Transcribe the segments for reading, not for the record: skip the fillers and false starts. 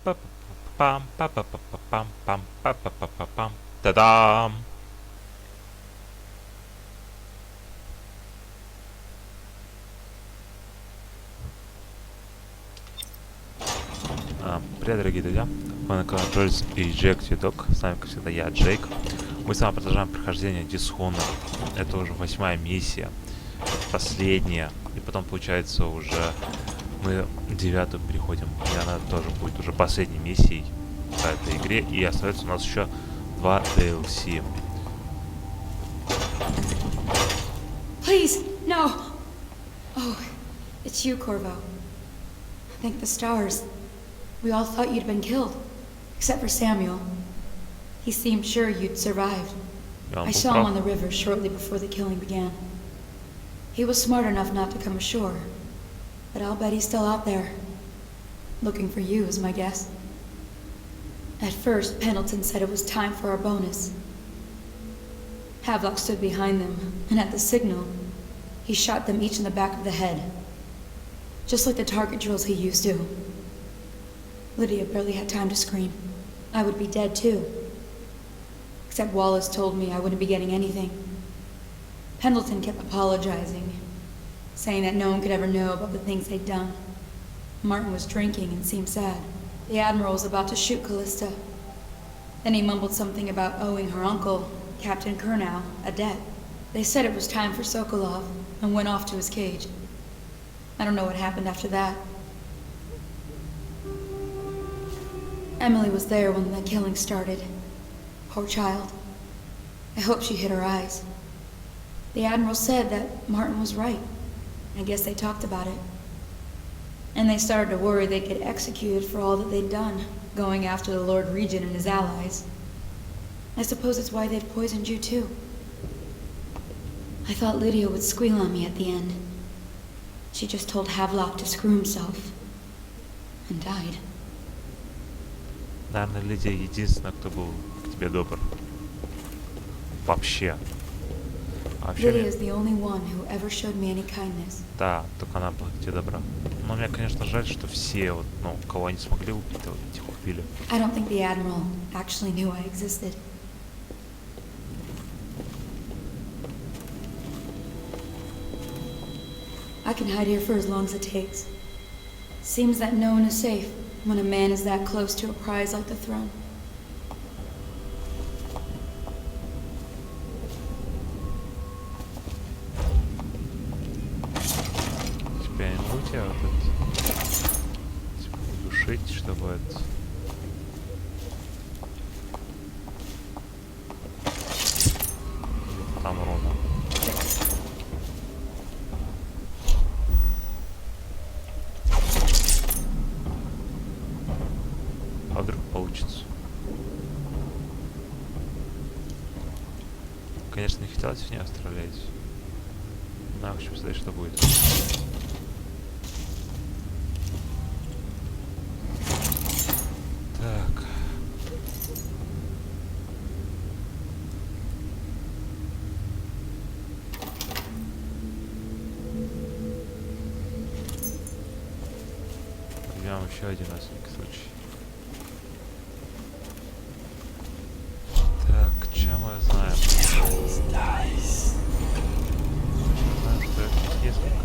Пам па па па па пам пам па па па па пам. Та-дам! Привет, дорогие друзья! Вы на канале Прохождение и Eject Dog. С вами, как всегда, я, Джейк. Мы с вами продолжаем прохождение Dishonored. Это уже 8-я миссия. Последняя. И потом, получается, уже мы 9-ю переходим. И она тоже будет уже последней миссией по этой игре. И остается у нас еще 2 DLC. Please, no! Oh, it's you, Corvo. Thank the stars. We all thought you'd been killed. Except for Samuel. He seemed sure you'd survived. I saw him on the river shortly before the killing began. He was smart enough not to come ashore. But I'll bet he's still out there. Looking for you, is my guess. At first, Pendleton said it was time for our bonus. Havelock stood behind them, and at the signal, he shot them each in the back of the head. Just like the target drills he used to. Lydia barely had time to scream. I would be dead too. Except Wallace told me I wouldn't be getting anything. Pendleton kept apologizing, saying that no one could ever know about the things they'd done. Martin was drinking and seemed sad. The Admiral was about to shoot Callista. Then he mumbled something about owing her uncle, Captain Kurnow, a debt. They said it was time for Sokolov, and went off to his cage. I don't know what happened after that. Emily was there when the killing started. Poor child. I hope she hid her eyes. The Admiral said that Martin was right. I guess they talked about it. And they started to worry they'd get executed for all that they'd done, going after the Lord Regent and his allies. I suppose it's why they'd poisoned you too. I thought Lydia would squeal on me at the end. She just told Havelock to screw himself. And died. Наверное, Лидия единственная, кто был к тебе добр. Вообще. Lydia is the only one who ever showed me any kindness. Да, только она была к тебе добра. Но мне, конечно, жаль, что все, вот, ну, кого они смогли убить, этих убили. I don't think the Admiral actually knew I existed. I can hide here for as long as it takes. Seems that no one is safe when a man is that close to a prize like the throne. Теперь я не могу тебя вот это, типа, удушить, чтобы это... Там руна. А вдруг получится? Конечно, не хотелось в нее стрелять. Но, в общем, сказать, что будет. Так. Возьмем еще один на всякий случай. Так, чем мы знаем? Знаем, что это несколько.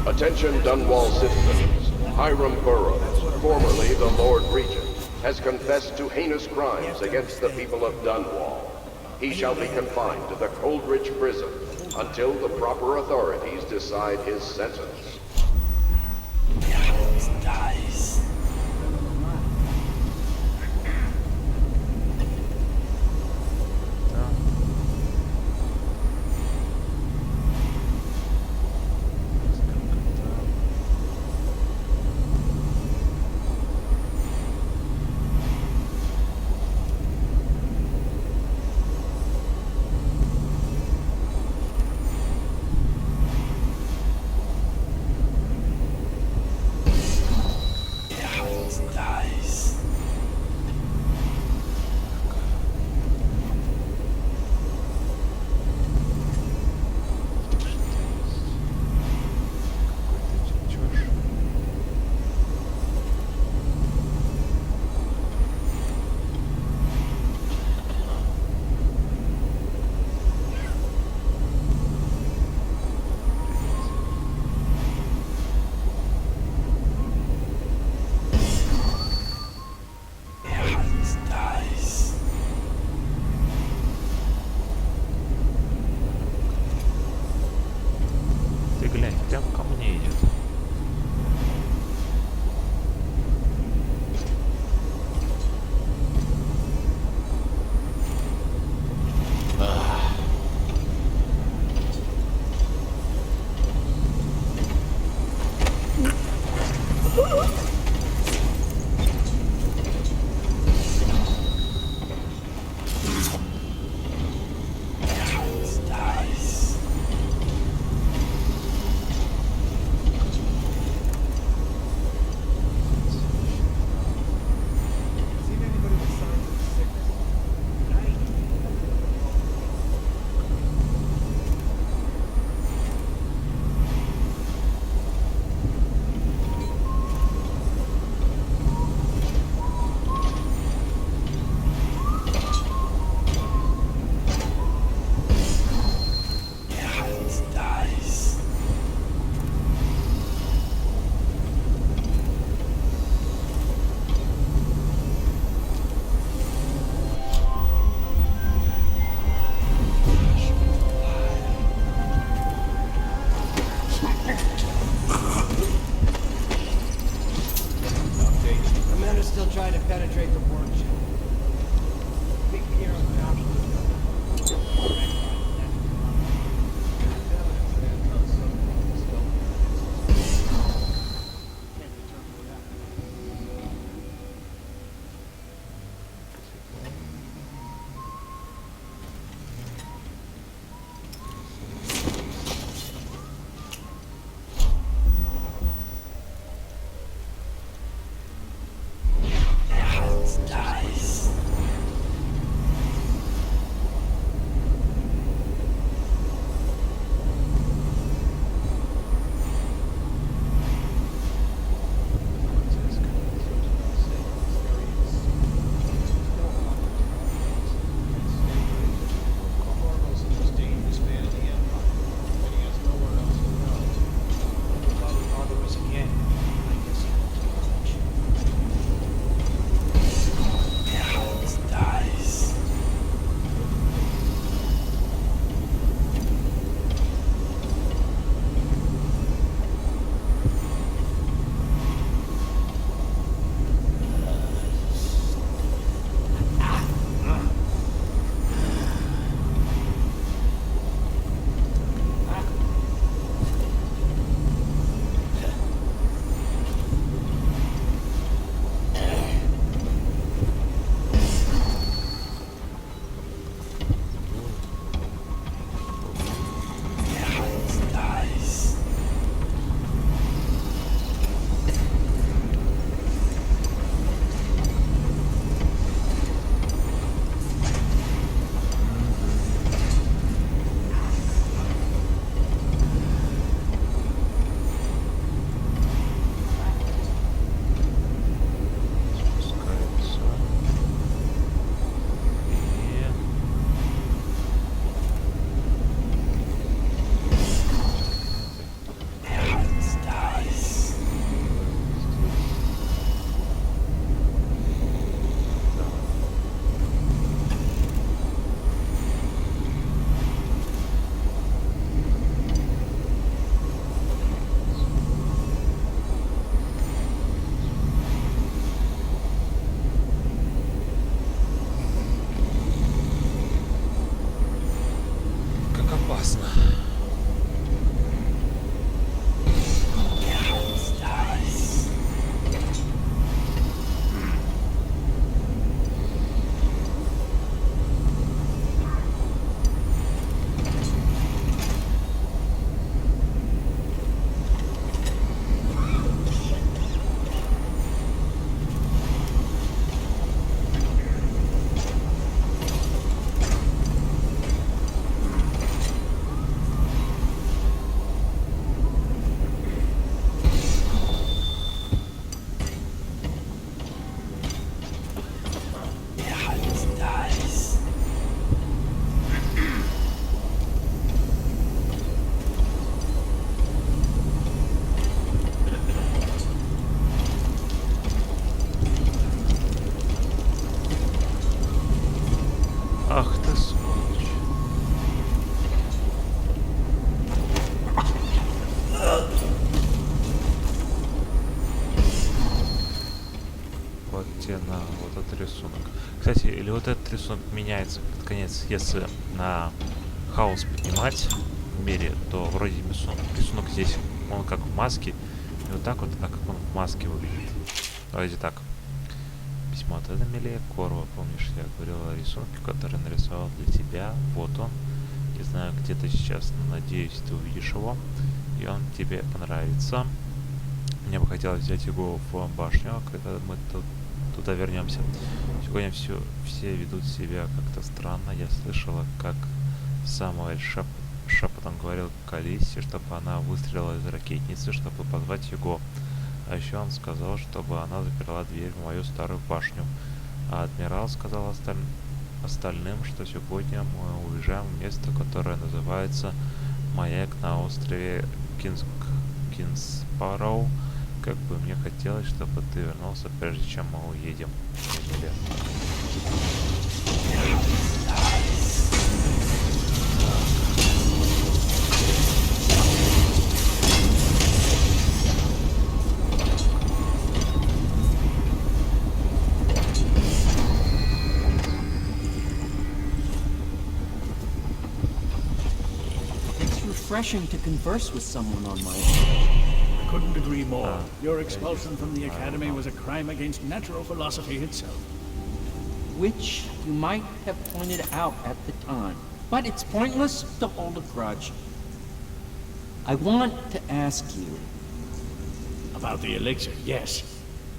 Attention Dunwall citizens. Hiram Burrows, formerly the Lord Regent, has confessed to heinous crimes against the people of Dunwall. He shall be confined to the Coldridge prison until the proper authorities decide his sentence. Nice. Классно. Ах ты сволочь. Вот тебе на вот этот рисунок. Кстати, или вот этот рисунок меняется под конец, если на хаос поднимать в мире, то вроде рисунок здесь, он как в маске, и вот так вот, а как он в маске выглядит. Давайте так. Письмо от Эмили Корва. Помнишь, я говорил о рисунке, который нарисовал для тебя? Вот он. Не знаю, где ты сейчас, но надеюсь, ты увидишь его. И он тебе понравится. Мне бы хотелось взять его в башню, когда мы туда вернемся. Сегодня все ведут себя как-то странно. Я слышала, как Самуэль шепотом говорил к Алисе, чтобы она выстрелила из ракетницы, чтобы позвать его. А еще он сказал, чтобы она заперла дверь в мою старую башню. А адмирал сказал остальным, что сегодня мы уезжаем в место, которое называется Маяк на острове Кинспароу. Как бы мне хотелось, чтобы ты вернулся, прежде чем мы уедем. Refreshing to converse with someone on my own. I couldn't agree more. Your expulsion from the academy was a crime against natural philosophy itself. Which you might have pointed out at the time. But it's pointless to hold a grudge. I want to ask you... About the elixir, yes.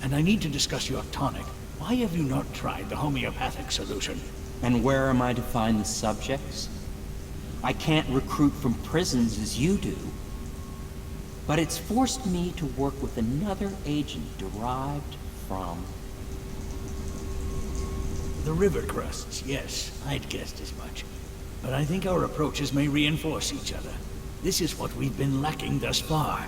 And I need to discuss your tonic. Why have you not tried the homeopathic solution? And where am I to find the subjects? I can't recruit from prisons as you do. But it's forced me to work with another agent derived from... The river crusts, yes. I'd guessed as much. But I think our approaches may reinforce each other. This is what we've been lacking thus far.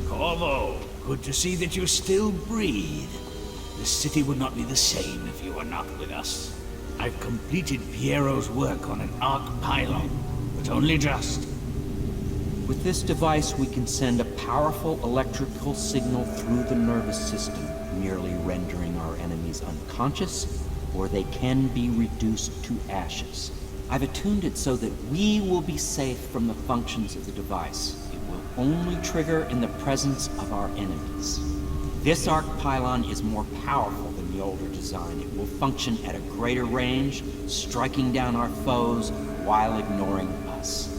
Corvo, good to see that you still breathe. The city would not be the same if you were not with us. I've completed Piero's work on an arc pylon, but only just. With this device, we can send a powerful electrical signal through the nervous system, merely rendering our enemies unconscious, or they can be reduced to ashes. I've attuned it so that we will be safe from the functions of the device. It will only trigger in the presence of our enemies. This arc pylon is more powerful than the older design. It will function at a greater range, striking down our foes while ignoring us.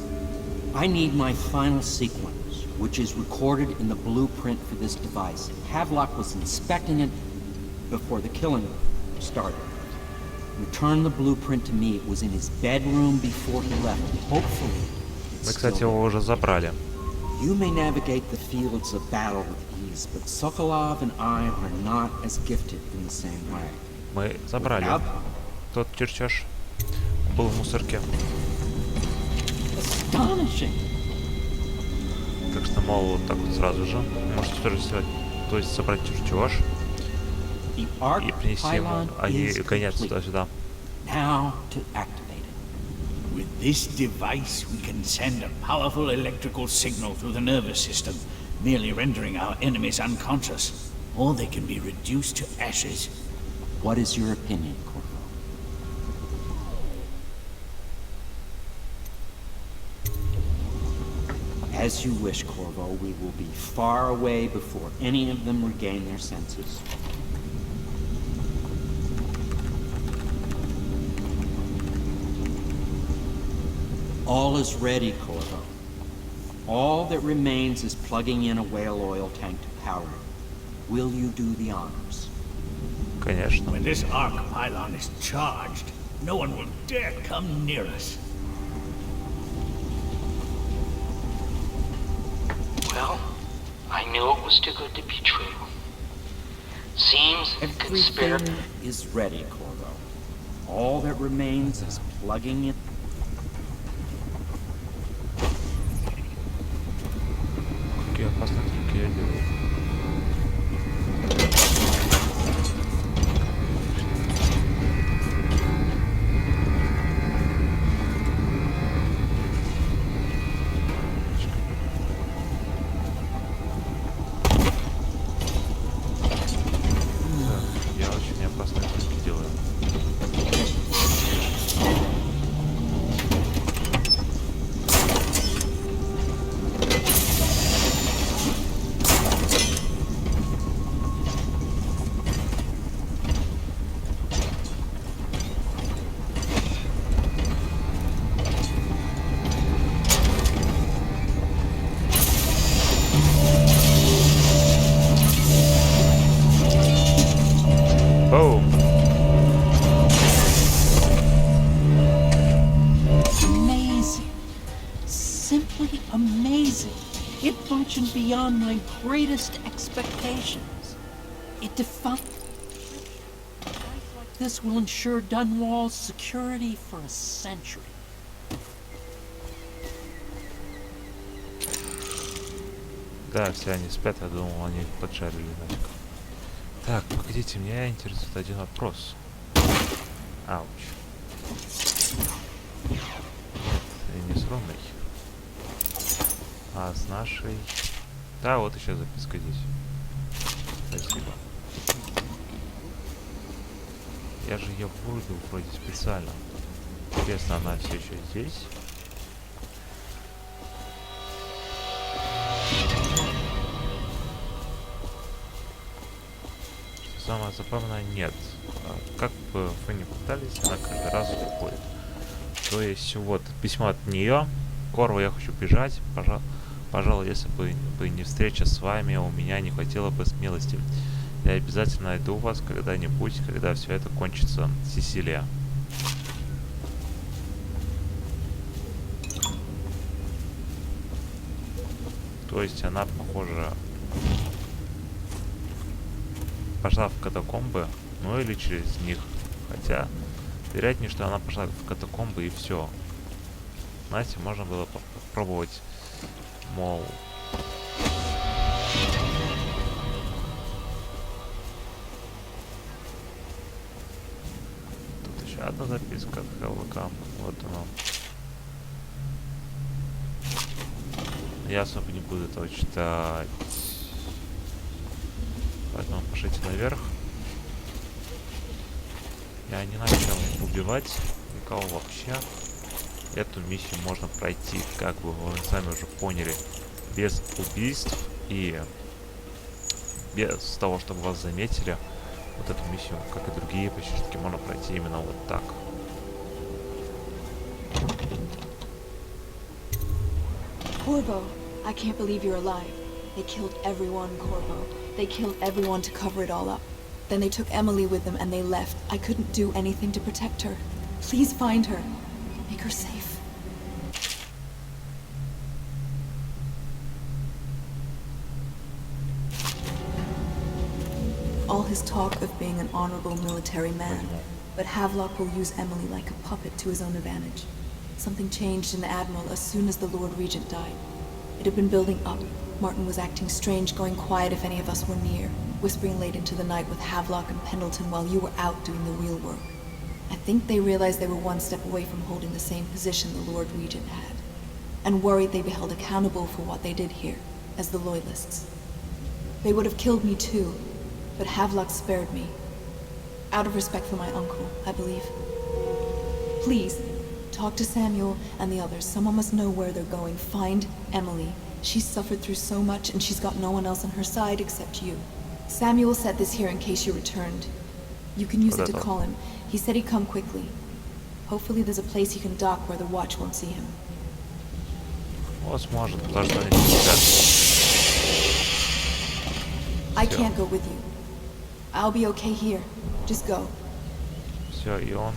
I need my final sequence, which is recorded in the blueprint for this device. Havelock was inspecting it before the killing started. Return the blueprint to me. It was in his bedroom before he left. Hopefully, Мы, кстати, его уже забрали. You may navigate the fields of battle with ease, but Sokolov and I are not as gifted in the same way. Мы забрали тот чертеж. Был в мусорке. Astonishing. Так что, мол, вот так вот сразу же. Можете тоже сделать, то есть собрать чертеж и принести ему, а не гонять туда-сюда. Now to activate it. With this device, we can send a powerful electrical signal through the nervous system, merely rendering our enemies unconscious, or they can be reduced to ashes. What is your opinion, Corvo? As you wish, Corvo. We will be far away before any of them regain their senses. All is ready, Corvo. All that remains is plugging in a whale oil tank to power it. Will you do the honors? Конечно. When this arc pylon is charged, no one will dare come near us. Well, I knew it was too good to be true. Seems Everything is ready, Corvo. All that remains is plugging in. Какие опасные трюки я делаю. Я очень опасные трюки делаю. Оу! Amazing. Simply amazing. It functioned beyond my greatest expectations. It defied... This will ensure Dunwall's security for a century. Да, все они спят, я думал, они поджарили нафиг. Так, погодите, меня интересует один вопрос. Ауч. Нет, и не с Ромой. А с нашей... Да, вот еще записка здесь. Спасибо. Я же ее вырубил вроде специально. Интересно, она все еще здесь? Самое забавное, нет. Как бы вы ни пытались, она каждый раз уходит. То есть, вот, письмо от нее. Корво, я хочу бежать. Пожалуй, если бы не встреча с вами, у меня не хватило бы смелости. Я обязательно найду вас когда-нибудь, когда все это кончится. Сесилия. То есть, она, похоже... пошла в катакомбы, ну или через них. Хотя, вероятнее, что она пошла в катакомбы и все. Знаете, можно было попробовать, мол... Тут еще одна записка от ХВК. Вот она. Я особо не буду этого читать. Поэтому пошлите наверх. Я не начал убивать никого вообще. Эту миссию можно пройти, как бы вы сами уже поняли, без убийств и без того, чтобы вас заметили. Вот эту миссию, как и другие почти можно пройти именно вот так. Corvo, I can't believe you're alive. They killed everyone, Corvo. They killed everyone to cover it all up. Then they took Emily with them and they left. I couldn't do anything to protect her. Please find her. Make her safe. All his talk of being an honorable military man, but Havelock will use Emily like a puppet to his own advantage. Something changed in the Admiral as soon as the Lord Regent died. It had been building up. Martin was acting strange, going quiet if any of us were near, whispering late into the night with Havelock and Pendleton while you were out doing the real work. I think they realized they were one step away from holding the same position the Lord Regent had, and worried they'd be held accountable for what they did here, as the Loyalists. They would have killed me too, but Havelock spared me. Out of respect for my uncle, I believe. Please, talk to Samuel and the others. Someone must know where they're going. Find Emily. She's suffered through so much, and she's got no one else on her side except you. Samuel set this here in case you returned. You can use it to call him. He said he'd come quickly. Hopefully there's a place he can dock where the watch won't see him. Возможно, потому что они тебя. I can't go with you. I'll be okay here. Just go. Все, и он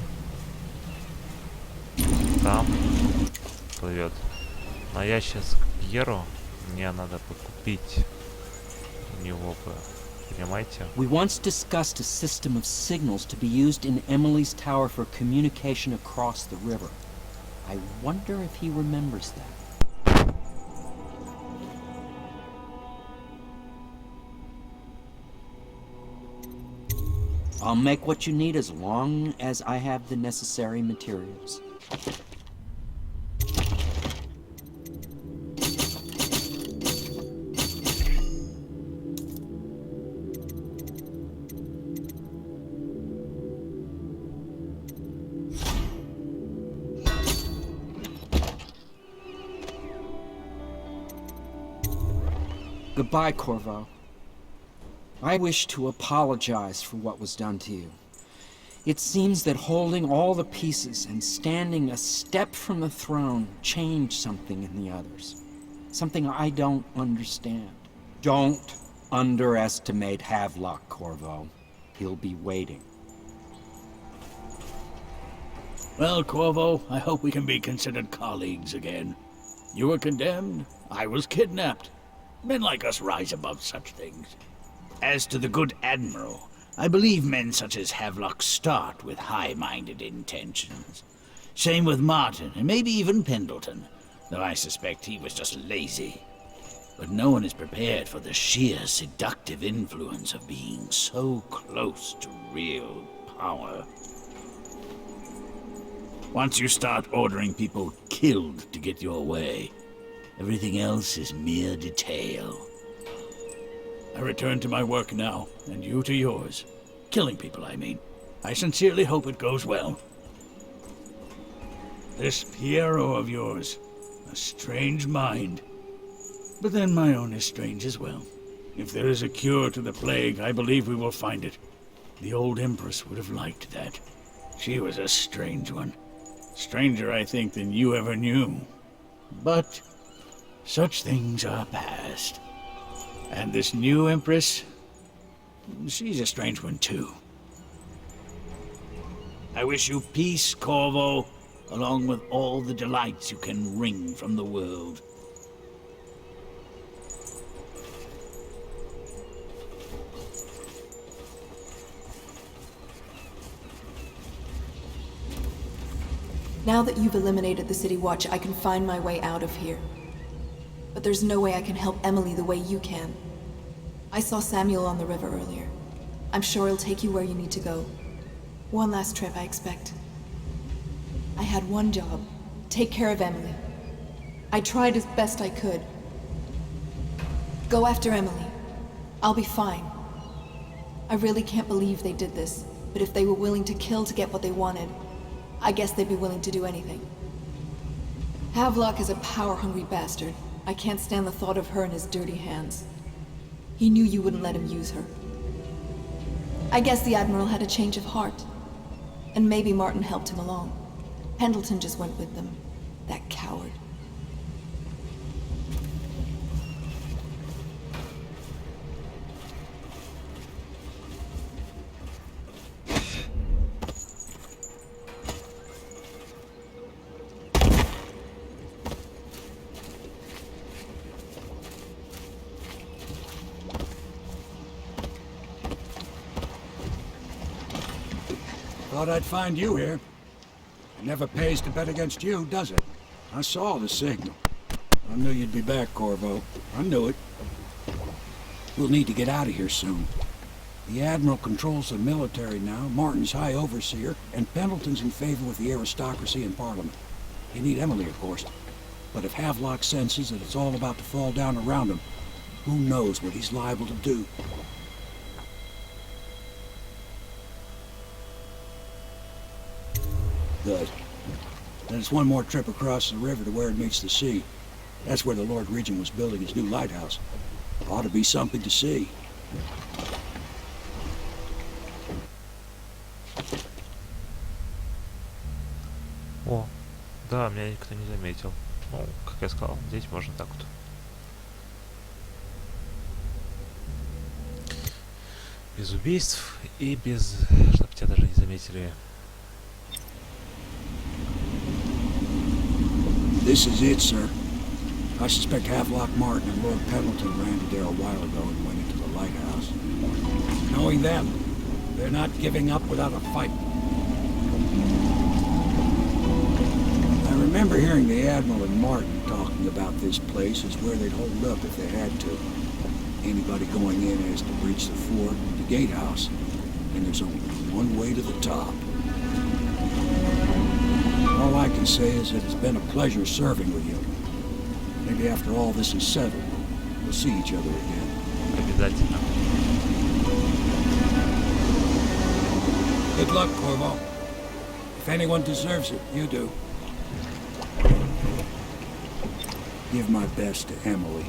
там плывет. Но я сейчас к Пьеру, мне надо покупить у него бы, понимаете? We once discussed a system of signals to be used in Emily's tower for communication across the river. I wonder if he remembers that. I'll make what you need as long as I have the necessary materials. Goodbye, Corvo. I wish to apologize for what was done to you. It seems that holding all the pieces and standing a step from the throne changed something in the others. Something I don't understand. Don't underestimate Havelock, Corvo. He'll be waiting. Well, Corvo, I hope we can be considered colleagues again. You were condemned, I was kidnapped. Men like us rise above such things. As to the good Admiral, I believe men such as Havelock start with high-minded intentions. Same with Martin, and maybe even Pendleton, though I suspect he was just lazy. But no one is prepared for the sheer seductive influence of being so close to real power. Once you start ordering people killed to get your way, everything else is mere detail. I return to my work now, and you to yours. Killing people, I mean. I sincerely hope it goes well. This Piero of yours, a strange mind. But then my own is strange as well. If there is a cure to the plague, I believe we will find it. The old Empress would have liked that. She was a strange one. Stranger, I think, than you ever knew. But such things are past. And this new Empress, she's a strange one too. I wish you peace, Corvo, along with all the delights you can wring from the world. Now that you've eliminated the City Watch, I can find my way out of here. But there's no way I can help Emily the way you can. I saw Samuel on the river earlier. I'm sure he'll take you where you need to go. One last trip, I expect. I had one job. Take care of Emily. I tried as best I could. Go after Emily. I'll be fine. I really can't believe they did this, but if they were willing to kill to get what they wanted, I guess they'd be willing to do anything. Havelock is a power-hungry bastard. I can't stand the thought of her in his dirty hands. He knew you wouldn't let him use her. I guess the Admiral had a change of heart. And maybe Martin helped him along. Pendleton just went with them. That coward. Thought I'd find you here. It never pays to bet against you, does it? I saw the signal. I knew you'd be back, Corvo. I knew it. We'll need to get out of here soon. The Admiral controls the military now, Martin's High Overseer, and Pendleton's in favor with the aristocracy in Parliament. They need Emily, of course. But if Havelock senses that it's all about to fall down around him, who knows what he's liable to do. Good. Then it's one more trip across the river to where it meets the sea. That's where the Lord Regent was building his new lighthouse. Ought to be something to see. О, да, меня никто не заметил. Ну, как я сказал, здесь можно так вот. Без убийств и без... чтобы тебя даже не заметили. This is it, sir. I suspect Havelock Martin and Lord Pendleton landed there a while ago and went into the lighthouse. Knowing them, they're not giving up without a fight. I remember hearing the Admiral and Martin talking about this place as where they'd hold up if they had to. Anybody going in has to breach the fort, the gatehouse, and there's only one way to the top. All I can say is that it's been a pleasure serving with you. Maybe after all this is settled, we'll see each other again. Обязательно. Good luck, Corvo. If anyone deserves it, you do. Give my best to Emily.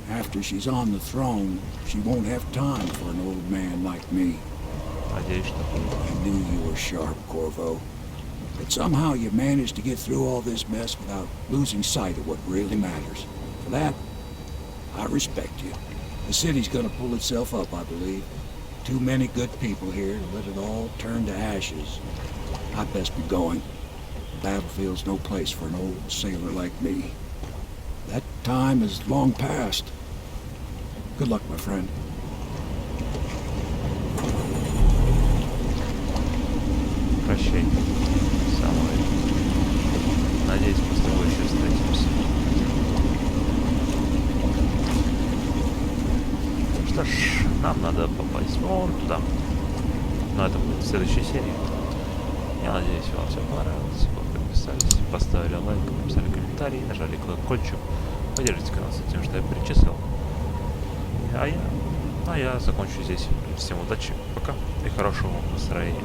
After she's on the throne, she won't have time for an old man like me. Надеюсь, что... I knew you were sharp, Corvo. But somehow you managed to get through all this mess without losing sight of what really matters. For that, I respect you. The city's gonna pull itself up, I believe. Too many good people here to let it all turn to ashes. I'd best be going. The battlefield's no place for an old sailor like me. That time is long past. Good luck, my friend. Прощай. Самое. Надеюсь, мы с тобой еще встретимся. Что ж, нам надо попасть вон туда. Но это будет в следующей серии. Я надеюсь, вам все понравилось. Вы подписались, поставили лайк, написали комментарий, нажали колокольчик. Поддержите канал с тем, что я перечислил. А я закончу здесь. Всем удачи, пока и хорошего настроения.